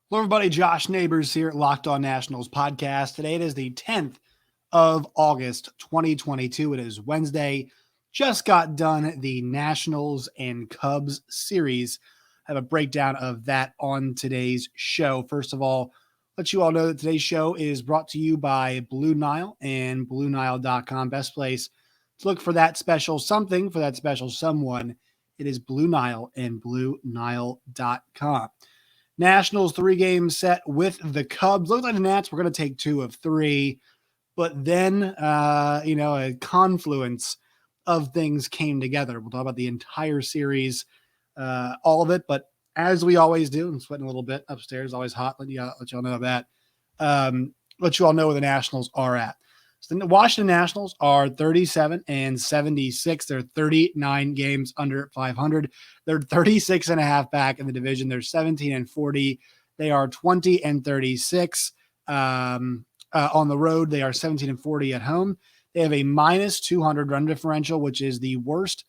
Hello, everybody. Josh Neighbors here at Locked On Nationals podcast. Today it is the 10th of August, 2022. It is Wednesday. Just got done the Nationals and Cubs series. I have a breakdown of that on today's show. First of all, let you all know that today's show is brought to you by Blue Nile and BlueNile.com. Best place to look for that special something, for that special someone. It is Blue Nile and BlueNile.com. Nationals 3-game set with the Cubs. Looks like the Nats were going to take 2 of 3, but then, a confluence of things came together. We'll talk about the entire series, all of it, but as we always do, I'm sweating a little bit upstairs, always hot. Let y'all know that. Let you all know where the Nationals are at. So the Washington Nationals are 37-76. They're 39 games under 500. They're 36 and a half back in the division. They're 17-40. They are 20-36 on the road. They are 17-40 at home. They have a minus 200 run differential, which is the worst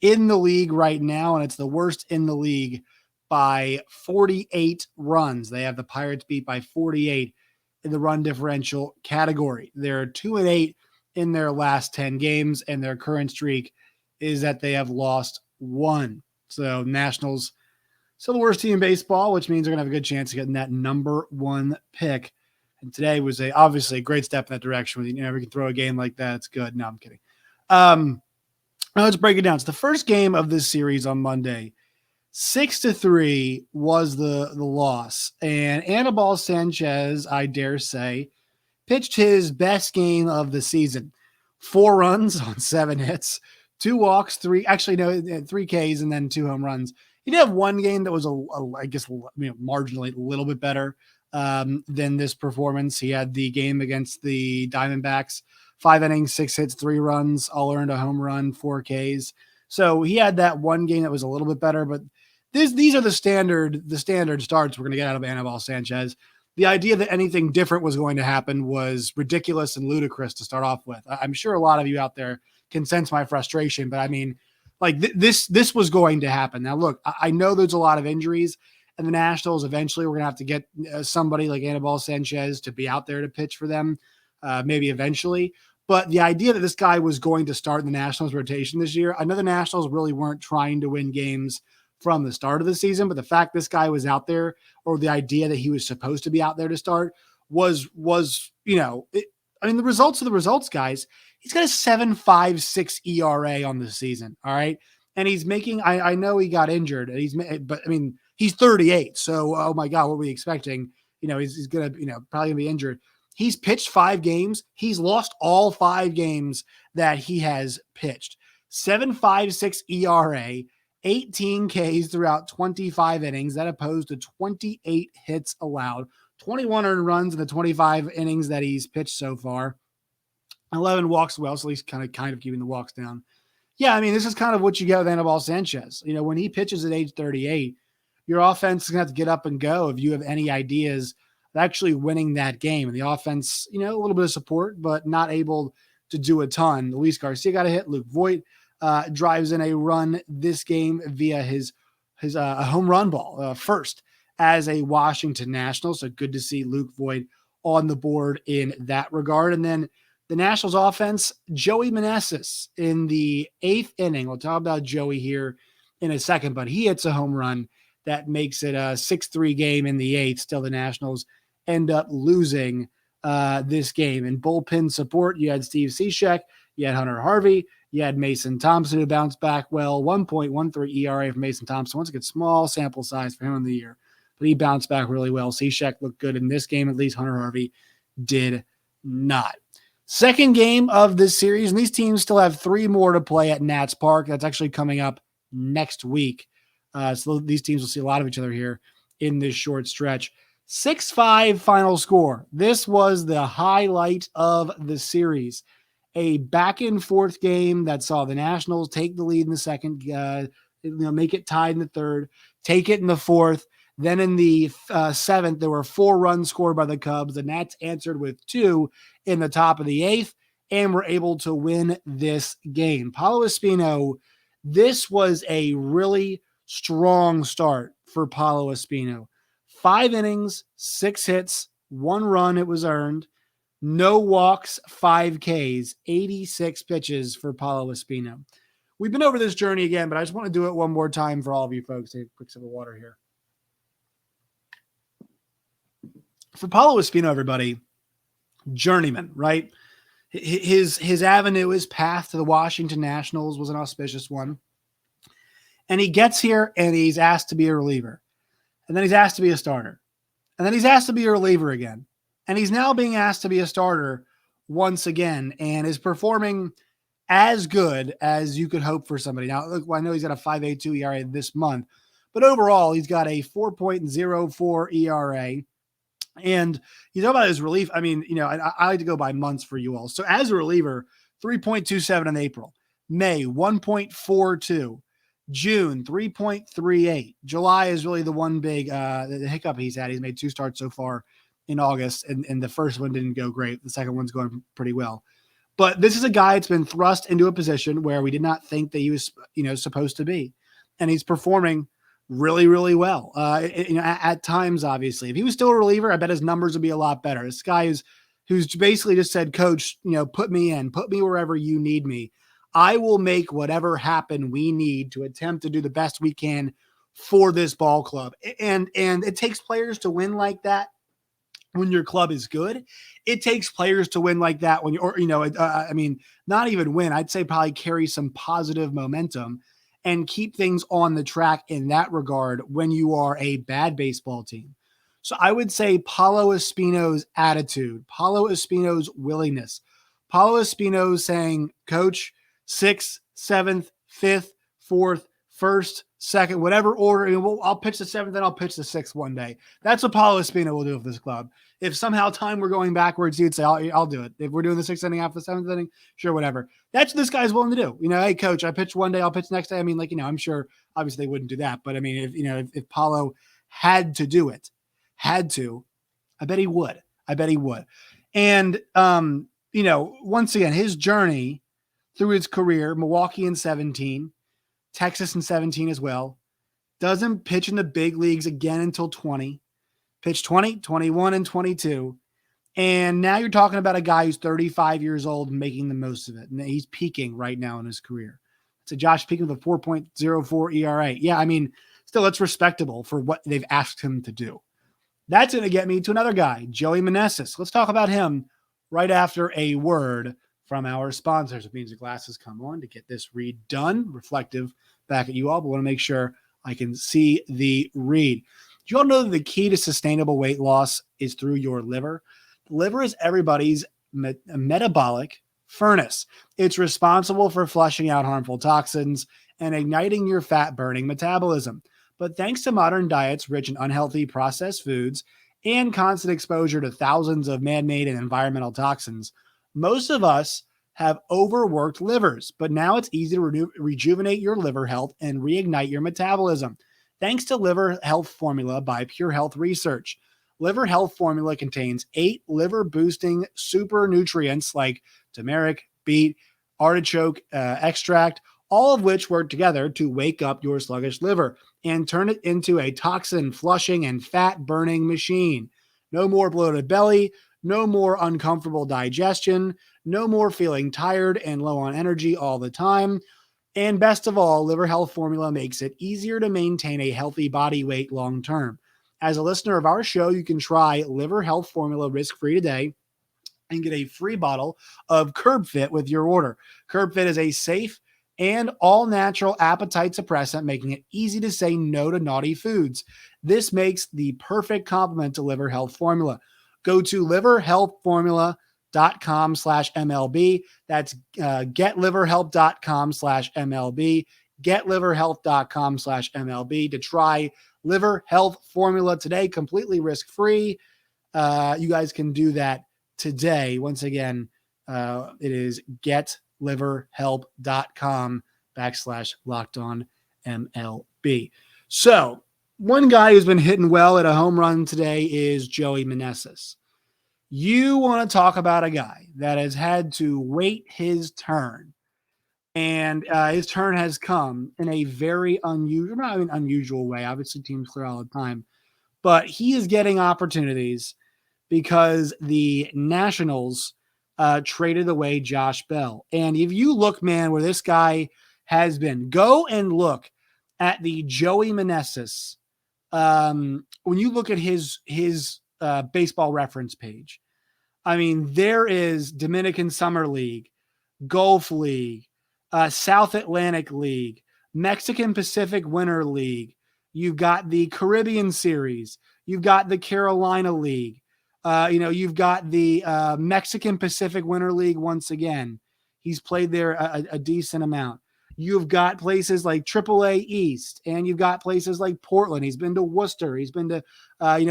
in the league right now, and it's the worst in the league by 48 runs. They have the Pirates beat by 48 in the run differential category. They're 2-8 in their last 10 games, and their current streak is that they have lost 1. So Nationals still the worst team in baseball, which means they're going to have a good chance of getting that number 1 pick. And today was obviously a great step in that direction. We can throw a game like that. It's good. No, I'm kidding. Let's break it down. It's the first game of this series on Monday. 6-3 was the loss. And Anibal Sanchez, I dare say, pitched his best game of the season. 4 runs on 7 hits, 2 walks, 3 Ks, and then 2 home runs. He did have one game that was, marginally a little bit better than this performance. He had the game against the Diamondbacks, 5 innings, 6 hits, 3 runs, all earned a home run, 4 Ks. So he had that one game that was a little bit better, but these are the standard starts we're going to get out of Anibal Sanchez. The idea that anything different was going to happen was ridiculous and ludicrous to start off with. I'm sure a lot of you out there can sense my frustration, but I mean, this was going to happen. Now, look, I know there's a lot of injuries, and the Nationals eventually we're going to have to get somebody like Anibal Sanchez to be out there to pitch for them, maybe eventually. But the idea that this guy was going to start in the Nationals rotation this year, I know the Nationals really weren't trying to win games from the start of the season, but the fact this guy was out there, or the idea that he was supposed to be out there to start was the results are the results, guys. He's got a 7.56 ERA on the season. All right. And he's making, I know he got injured, but he's 38. So, oh my God, what were we expecting? He's going to, probably gonna be injured. He's pitched 5 games. He's lost all 5 games that he has pitched. 7.56 ERA, 18 Ks throughout 25 innings. That opposed to 28 hits allowed, 21 earned runs in the 25 innings that he's pitched so far. 11 walks well, so he's kind of keeping the walks down. Yeah, this is kind of what you get with Anibal Sanchez. When he pitches at age 38, your offense is going to have to get up and go if you have any ideas of actually winning that game. And the offense, a little bit of support, but not able to do a ton. Luis Garcia got a hit. Luke Voit drives in a run this game via his home run ball first as a Washington National. So good to see Luke Voit on the board in that regard. And then the Nationals offense, Joey Meneses in the 8th inning. We'll talk about Joey here in a second, but he hits a home run that makes it a 6-3 game in the 8th. Still, the Nationals end up losing this game. In bullpen support, you had Steve Cishek, you had Hunter Harvey, you had Mason Thompson, who bounced back well. 1.13 ERA for Mason Thompson. Once again, small sample size for him in the year, but he bounced back really well. Cishek looked good in this game, at least. Hunter Harvey did not. Second game of this series, and these teams still have 3 more to play at Nats Park. That's actually coming up next week. So these teams will see a lot of each other here in this short stretch. 6-5 final score. This was the highlight of the series. A back-and-forth game that saw the Nationals take the lead in the second, make it tied in the third, take it in the fourth. Then in the 7th, there were 4 runs scored by the Cubs. The Nats answered with 2 in the top of the 8th and were able to win this game. Paolo Espino, this was a really strong start for Paolo Espino. 5 innings, 6 hits, 1 run, it was earned, no walks, 5 Ks, 86 pitches for Paolo Espino. We've been over this journey again, but I just want to do it one more time for all of you folks. Take a quick sip of water here. For Paolo Espino, everybody, journeyman, right? His avenue, his path to the Washington Nationals was an auspicious one. And he gets here and he's asked to be a reliever. And then he's asked to be a starter. And then he's asked to be a reliever again. And he's now being asked to be a starter once again and is performing as good as you could hope for somebody. Now, look, I know he's got a 5.82 ERA this month, but overall, he's got a 4.04 ERA. And you talk about his relief. I mean, I like to go by months for you all. So as a reliever, 3.27 in April, May, 1.42, June, 3.38. July is really the one big the hiccup he's had. He's made 2 starts so far in August, and the first one didn't go great. The second one's going pretty well. But this is a guy that's been thrust into a position where we did not think that he was, supposed to be. And he's performing really, really well. At times, obviously. If he was still a reliever, I bet his numbers would be a lot better. This guy who's basically just said, Coach, put me wherever you need me. I will make whatever happen we need to attempt to do the best we can for this ball club. And it takes players to win like that when your club is good. It takes players to win like that when not even win. I'd say probably carry some positive momentum and keep things on the track in that regard when you are a bad baseball team. So I would say Paolo Espino's attitude, Paolo Espino's willingness, Paolo Espino saying, Coach, 6th, 7th, 5th, 4th, 1st, 2nd, whatever order. I'll pitch the 7th, then I'll pitch the 6th one day. That's what Paolo Espino will do with this club. If somehow time we're going backwards, he'd say, I'll do it. If we're doing the 6th inning after the 7th inning, sure, whatever. That's what this guy's willing to do. Hey, Coach, I pitch one day, I'll pitch next day. I mean, I'm sure obviously they wouldn't do that. But I mean, if Paolo had to do it, I bet he would. And, once again, his journey through his career, Milwaukee in 17, Texas in 17 as well, doesn't pitch in the big leagues again until 20, pitched 20, 21, and 22. And now you're talking about a guy who's 35 years old and making the most of it. And he's peaking right now in his career. So Josh peaking with a 4.04 ERA. Yeah, I mean, still, it's respectable for what they've asked him to do. That's going to get me to another guy, Joey Meneses. Let's talk about him right after a word from our sponsors. It means the glasses come on to get this read done. Reflective back at you all, but want to make sure I can see the read. Do you all know that the key to sustainable weight loss is through your liver? The liver is everybody's metabolic furnace. It's responsible for flushing out harmful toxins and igniting your fat-burning metabolism. But thanks to modern diets rich in unhealthy processed foods and constant exposure to thousands of man-made and environmental toxins, most of us have overworked livers, but now it's easy to rejuvenate your liver health and reignite your metabolism. Thanks to Liver Health Formula by Pure Health Research. Liver Health Formula contains 8 liver-boosting super nutrients like turmeric, beet, artichoke extract, all of which work together to wake up your sluggish liver and turn it into a toxin-flushing and fat-burning machine. No more bloated belly, no more uncomfortable digestion, no more feeling tired and low on energy all the time. And best of all, Liver Health Formula makes it easier to maintain a healthy body weight long term. As a listener of our show, you can try Liver Health Formula risk-free today and get a free bottle of Curb Fit with your order. Curb Fit is a safe and all-natural appetite suppressant, making it easy to say no to naughty foods. This makes the perfect complement to Liver Health Formula. Go to liverhealthformula.com/MLB. That's getliverhelp.com/MLB. Getliverhealth.com/MLB to try Liver Health Formula today, completely risk-free. You guys can do that today. Once again, it is getliverhelp.com/LockedOnMLB. So one guy who's been hitting well at a home run today is Joey Meneses. You want to talk about a guy that has had to wait his turn, and his turn has come in a very unusual way. Obviously, teams clear all the time, but he is getting opportunities because the Nationals traded away Josh Bell. And if you look, man, where this guy has been, go and look at the Joey Meneses. When you look at his baseball reference page, I mean, there is Dominican Summer League, Gulf League, South Atlantic League, Mexican Pacific Winter League. You've got the Caribbean Series. You've got the Carolina League. You've got the Mexican Pacific Winter League once again. He's played there a decent amount. You've got places like AAA East, and you've got places like Portland. He's been to Worcester. He's been to,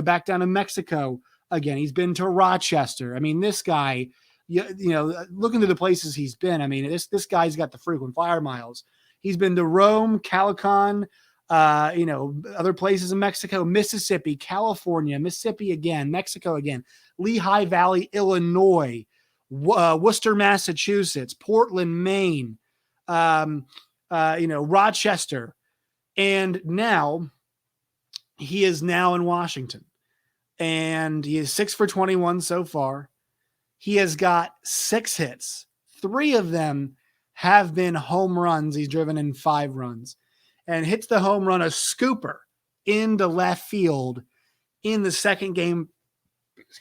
back down to Mexico again. He's been to Rochester. I mean, this guy, looking through the places he's been, I mean, this guy's got the frequent flyer miles. He's been to Rome, Calican, other places in Mexico, Mississippi, California, Mississippi again, Mexico again, Lehigh Valley, Illinois, Worcester, Massachusetts, Portland, Maine, Rochester. And now he is now in Washington, and he is 6 for 21 so far. He has got 6 hits. 3 of them have been home runs. He's driven in 5 runs and hits the home run, a scooper into left field in the second game,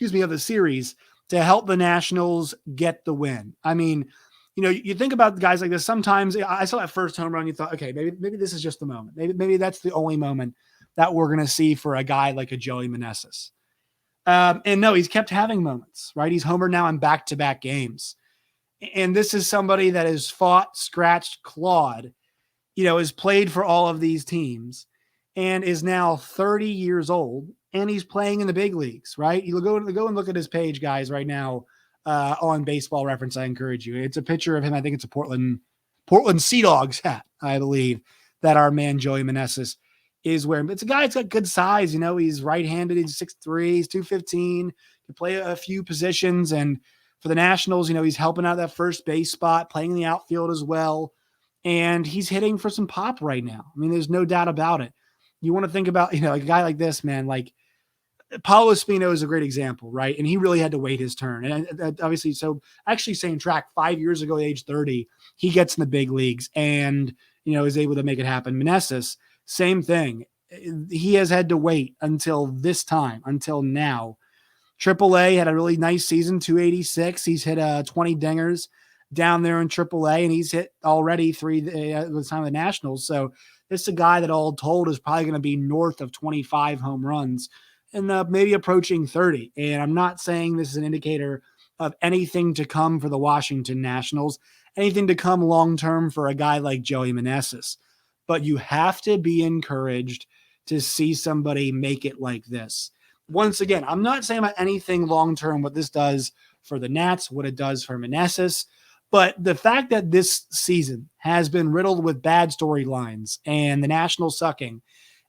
of the series to help the Nationals get the win. I mean, you think about guys like this. Sometimes I saw that first home run. You thought, okay, maybe this is just the moment. Maybe that's the only moment that we're going to see for a guy like a Joey Meneses. And no, he's kept having moments, right? He's homered now in back-to-back games. And this is somebody that has fought, scratched, clawed, has played for all of these teams and is now 30 years old, and he's playing in the big leagues, right? You'll go and look at his page, guys, right now on Baseball Reference. I encourage you. It's a picture of him. I think it's a Portland Sea Dogs hat, I believe, that our man Joey Meneses is wearing. But it's a guy that's got good size. He's right-handed. He's 6'3", he's 215, can play a few positions. And for the Nationals, he's helping out that first base spot, playing in the outfield as well. And he's hitting for some pop right now. I mean, there's no doubt about it. You want to think about, like a guy like this, man, like Paolo Espino is a great example, right? And he really had to wait his turn. And obviously, so actually same track 5 years ago at age 30, he gets in the big leagues and, is able to make it happen. Meneses, same thing. He has had to wait until this time, until now. AAA had a really nice season, 286. He's hit 20 dingers down there in AAA, and he's hit already 3 at the time of the Nationals. So this is a guy that all told is probably going to be north of 25 home runs and maybe approaching 30. And I'm not saying this is an indicator of anything to come for the Washington Nationals, anything to come long-term for a guy like Joey Meneses. But you have to be encouraged to see somebody make it like this. Once again, I'm not saying about anything long-term, what this does for the Nats, what it does for Meneses, but the fact that this season has been riddled with bad storylines and the Nationals sucking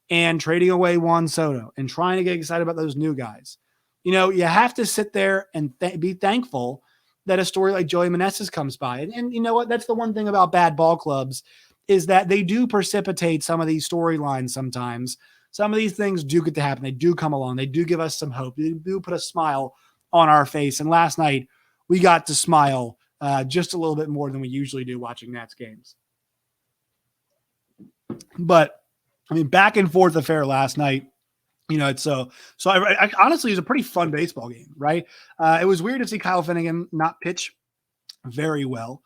and trading away Juan Soto and trying to get excited about those new guys, you have to sit there and be thankful that a story like Joey Meneses comes by. And you know what? That's the one thing about bad ball clubs is that they do precipitate some of these storylines sometimes. Some of these things do get to happen. They do come along. They do give us some hope. They do put a smile on our face. And last night, we got to smile just a little bit more than we usually do watching Nats games. But, I mean, back and forth affair last night. It's so I honestly, it was a pretty fun baseball game, right? It was weird to see Kyle Finnegan not pitch very well.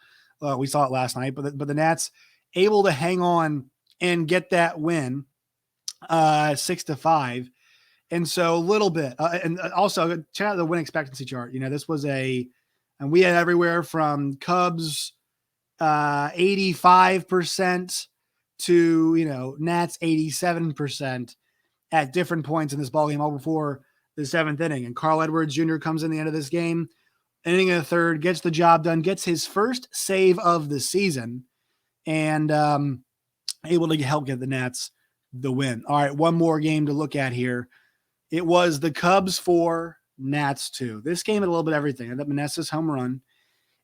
We saw it last night, but the Nats able to hang on and get that win 6-5. And so a little bit, and also check out the win expectancy chart. This was and we had everywhere from Cubs 85% to, Nats 87% at different points in this ballgame, all before the 7th inning. And Carl Edwards Jr. comes in the end of this game, inning of the third, gets the job done, gets his first save of the season, and able to help get the Nats the win. All right, one more game to look at here. It was the Cubs 4, Nats 2. This game had a little bit of everything. It had Meneses home run.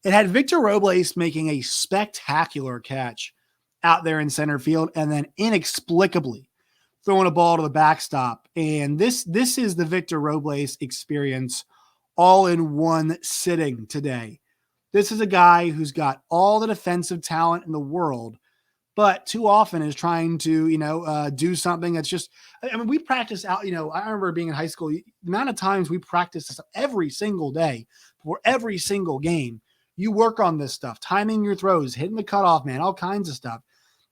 It had Victor Robles making a spectacular catch out there in center field, and then inexplicably, throwing a ball to the backstop. And this is the Victor Robles experience all in one sitting today. This is a guy who's got all the defensive talent in the world, but too often is trying to, do something that's just, I mean, we practice out, I remember being in high school, the amount of times we practice this every single day for every single game. You work on this stuff, timing your throws, hitting the cutoff man, all kinds of stuff.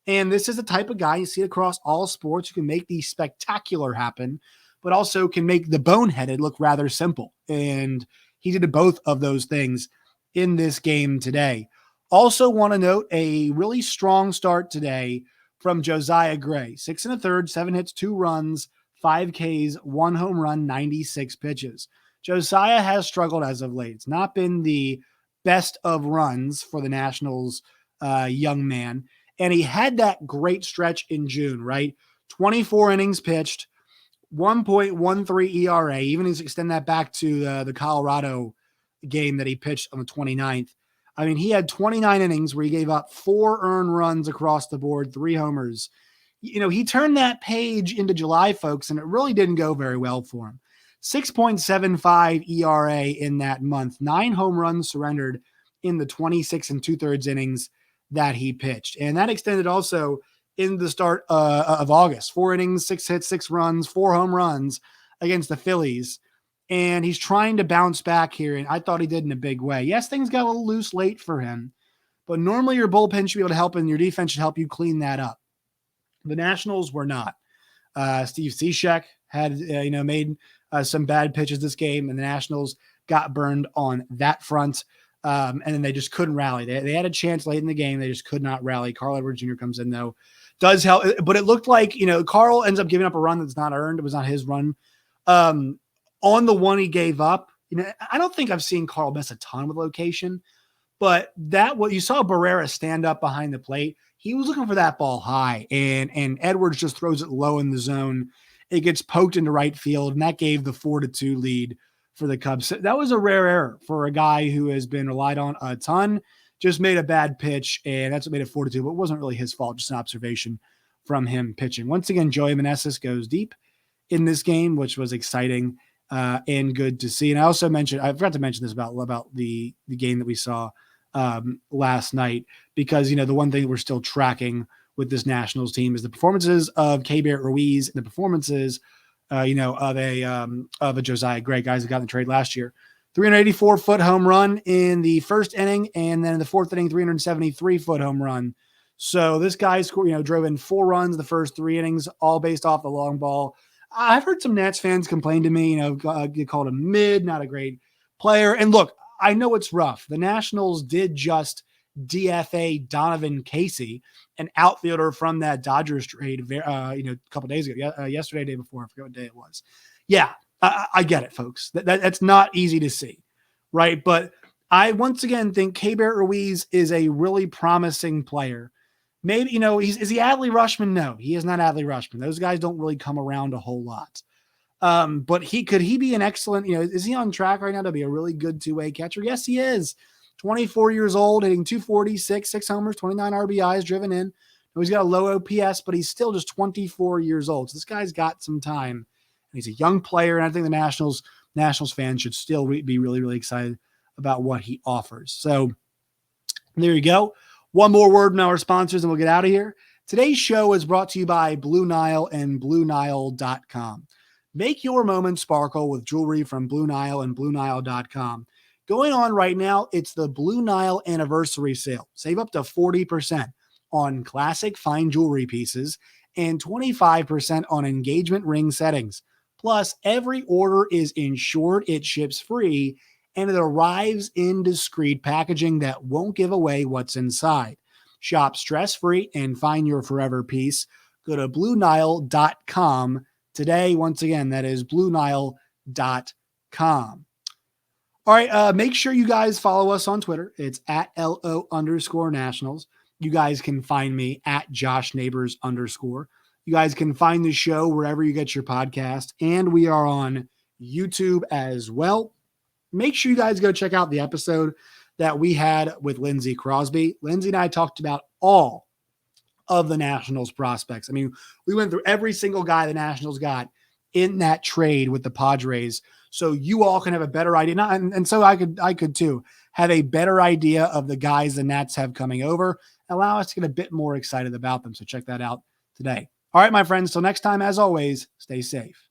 And this is the type of guy you see across all sports who can make the spectacular happen, but also can make the boneheaded look rather simple. And he did both of those things in this game today. Also want to note a really strong start today from Josiah Gray. 6 1/3, 7 hits, 2 runs, 5 Ks, 1 home run, 96 pitches. Josiah has struggled as of late. It's not been the best of runs for the Nationals young man. And he had that great stretch in June, right? 24 innings pitched, 1.13 ERA. Even if you extend that back to the Colorado game that he pitched on the 29th. I mean, he had 29 innings where he gave up 4 earned runs across the board, 3 homers. He turned that page into July, folks, and it really didn't go very well for him. 6.75 ERA in that month, 9 home runs surrendered in the 26 2/3 innings that he pitched. And that extended also in the start of August. 4 innings, 6 hits, 6 runs, 4 home runs against the Phillies. And he's trying to bounce back here, and I thought he did in a big way. Yes, things got a little loose late for him, but normally your bullpen should be able to help, and your defense should help you clean that up. The Nationals were not. Steve Cishek had made some bad pitches this game, and the Nationals got burned on that front. And then they just couldn't rally. They had a chance late in the game. They just could not rally. Carl Edwards Jr. comes in, though. Does help. But it looked like, Carl ends up giving up a run that's not earned. It was not his run. On the one he gave up, I don't think I've seen Carl miss a ton with location. But what you saw Barrera stand up behind the plate. He was looking for that ball high. And Edwards just throws it low in the zone. It gets poked into right field. And that gave the 4-2 lead for the Cubs. That was a rare error for a guy who has been relied on a ton. Just made a bad pitch, and that's what made it 4-2, but it wasn't really his fault, just an observation from him pitching. Once again, Joey Meneses goes deep in this game, which was exciting and good to see. And I forgot to mention this about the game that we saw last night, because, the one thing we're still tracking with this Nationals team is the performances of Keibert Ruiz and the performances of a Josiah Gray, guys who got in the trade last year. 384-foot home run in the first inning, and then in the fourth inning, 373-foot home run. So this guy scored, drove in 4 runs the first 3 innings, all based off the long ball. I've heard some Nats fans complain to me, get called a mid, not a great player. And look, I know it's rough. The Nationals did just DFA Donovan Casey, an outfielder from that Dodgers trade, a couple days ago, yesterday, day before, I forget what day it was. Yeah, I get it, folks. That's not easy to see, right? But I once again think Keibert Ruiz is a really promising player. Maybe, is he Adley Rutschman? No, he is not Adley Rutschman. Those guys don't really come around a whole lot. But could he be an excellent, is he on track right now to be a really good 2-way catcher? Yes, he is. 24 years old, hitting 246, 6 homers, 29 RBIs driven in. He's got a low OPS, but he's still just 24 years old. So this guy's got some time. And he's a young player, and I think the Nationals fans should still be really, really excited about what he offers. So there you go. One more word from our sponsors, and we'll get out of here. Today's show is brought to you by Blue Nile and BlueNile.com. Make your moment sparkle with jewelry from Blue Nile and BlueNile.com. Going on right now, it's the Blue Nile anniversary sale. Save up to 40% on classic fine jewelry pieces and 25% on engagement ring settings. Plus, every order is insured, it ships free, and it arrives in discreet packaging that won't give away what's inside. Shop stress-free and find your forever piece. Go to BlueNile.com today. Once again, that is BlueNile.com. All right, make sure you guys follow us on Twitter. It's at @LO_Nationals. You guys can find me at @JoshNeighbors_. You guys can find the show wherever you get your podcast, and we are on YouTube as well. Make sure you guys go check out the episode that we had with Lindsey Crosby. Lindsey and I talked about all of the Nationals prospects. I mean, we went through every single guy the Nationals got in that trade with the Padres, so you all can have a better idea. And so I could too have a better idea of the guys the Nats have coming over, allow us to get a bit more excited about them. So check that out today. All right, my friends. Till next time, as always, stay safe.